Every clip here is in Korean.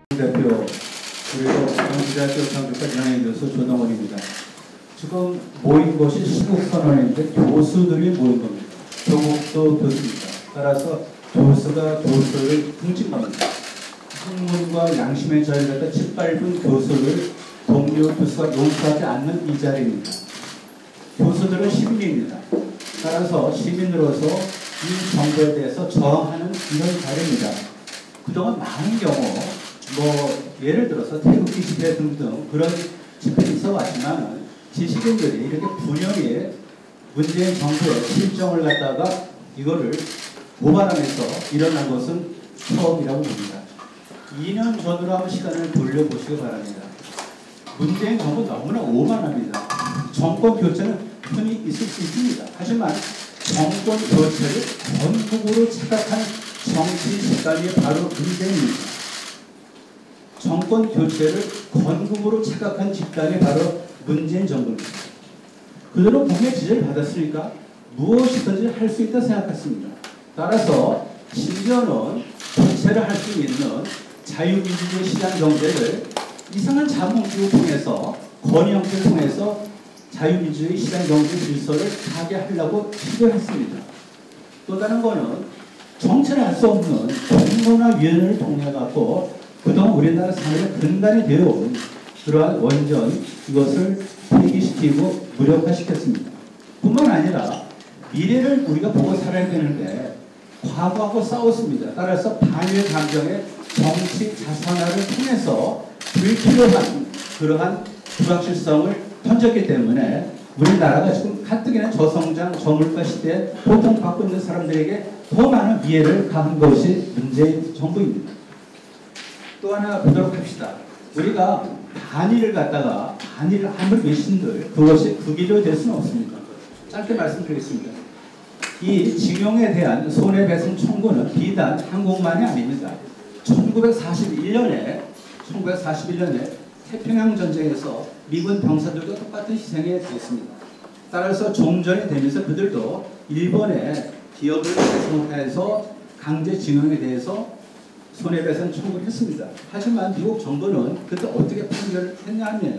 대표 그리고 경기대학교 상주과 진행해 주셔서 조동원입니다. 지금 모인 것이 시국선언인데 교수들이 모인 겁니다. 교국도 교수입니다. 따라서 교수가 교수를 훔친 겁니다. 학문과 양심의 자리를 짓밟은 교수를 동료 교수가 용서하지 않는 이 자리입니다. 교수들은 시민입니다. 따라서 시민으로서 이 정부에 대해서 저항하는 이런 자리입니다. 그동안 많은 경우 예를 들어서 태극기 집회 등등 그런 집회가 있어 왔지만 지식인들이 이렇게 분명히 문재인 정부의 실정을 갖다가 이거를 고발하면서 일어난 것은 처음이라고 봅니다. 2년 전으로 한번 시간을 돌려보시기 바랍니다. 문재인 정부 너무나 오만합니다. 정권 교체는 흔히 있을 수 있습니다. 하지만 정권 교체를 전국으로 착각한 정치 집단이 바로 문재인입니다. 정권 교체를 건국으로 착각한 집단이 바로 문재인 정부입니다. 그대로 국민의 지지를 받았으니까 무엇이든지 할 수 있다 생각했습니다. 따라서 심지어는 교체를 할 수 있는 자유민주주의 시장 경제를 이상한 자본주의를 통해서 건의 형태를 통해서 자유민주주의 시장 경제 질서를 타개하려고 시도했습니다. 또 다른 거는 정체를 알 수 없는 공론화위원회를 통해 갖고 그동안 우리나라 사회의 근간이 되어온 그러한 원전 이것을 폐기시키고 무력화시켰습니다. 뿐만 아니라 미래를 우리가 보고 살아야 되는데 과거하고 싸웠습니다. 따라서 반일 감정의 정치 자산화를 통해서 불필요한 그러한 불확실성을 던졌기 때문에 우리나라가 지금 가뜩이나 저성장 저물가 시대에 고통받고 있는 사람들에게 더 많은 미래를 가한 것이 문재인 정부입니다. 또 하나 보도록 합시다. 우리가 반일을 갖다가 반일 하물 외신들 그것이 극일로 될 수는 없습니다. 짧게 말씀드리겠습니다. 이 징용에 대한 손해배상 청구는 비단 한국만이 아닙니다. 1941년에 태평양 전쟁에서 미군 병사들도 똑같은 희생에 되었습니다. 따라서 종전이 되면서 그들도 일본의 기업을 대상해서 강제징용에 대해서 손해배상 청구를 했습니다. 하지만 미국 정부는 그때 어떻게 판결을 했냐면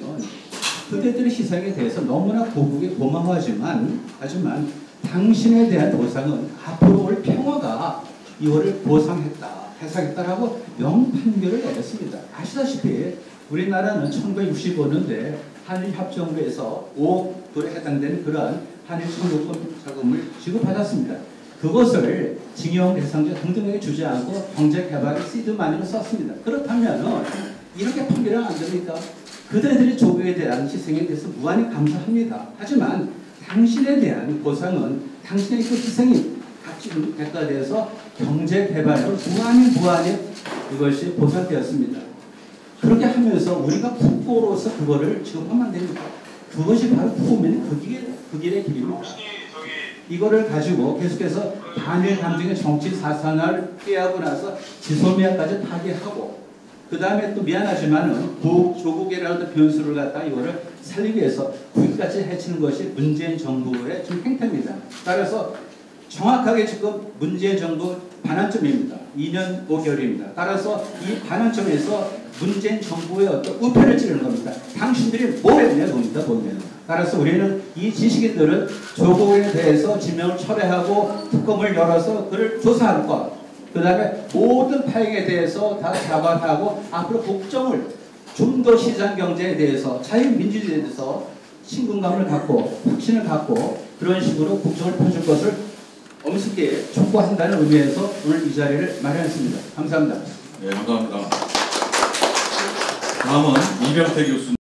그대들의 희생에 대해서 너무나 고국에 고마워하지만 하지만 당신에 대한 보상은 앞으로 올 평화가 이거를 보상했다, 해상했다라고 명판결을 내렸습니다. 아시다시피 우리나라는 1965년대 한일협정부에서 5억 불에 해당되는 그러한 한일 청구권 자금을 지급받았습니다. 그것을 징용 대상자 등등에게 주지 않고 경제개발의 시드마니로 썼습니다. 그렇다면 이렇게 판결은 안 됩니까? 그들의 조국에 대한 희생에 대해서 무한히 감사합니다. 하지만 당신에 대한 보상은 당신의 그 희생이 값진 대가에 대해서 경제개발로 무한히 이것이 보상되었습니다. 그렇게 하면서 우리가 국고로서 그거를 지급하면 안 됩니까? 그것이 바로 국민의 극일의 길입니다. 이거를 가지고 계속해서 반일 감정의 정치 사상을 피하고 나서 지소미아까지 타개하고 그 다음에 또 미안하지만은 조국이라는 변수를 갖다 이거를 살리기 위해서 국익까지 해치는 것이 문재인 정부의 지금 행태입니다. 따라서 정확하게 지금 문재인 정부 반환점입니다. 2년 5개월입니다. 따라서 이 반환점에서 문재인 정부의 어떤 우패를 찌르는 겁니다. 당신들이 뭘 했냐 봅니다. 보면. 따라서 우리는 이 지식인들은 조국에 대해서 지명을 철회하고 특검을 열어서 그를 조사할 것, 그 다음에 모든 파행에 대해서 다 사과하고 앞으로 국정을 좀 더 시장 경제에 대해서 자유민주주의에 대해서 신분감을 갖고 확신을 갖고 그런 식으로 국정을 펴줄 것을 엄숙히 촉구한다는 의미에서 오늘 이 자리를 마련했습니다. 감사합니다. 네, 감사합니다. 다음은 이병태 교수님.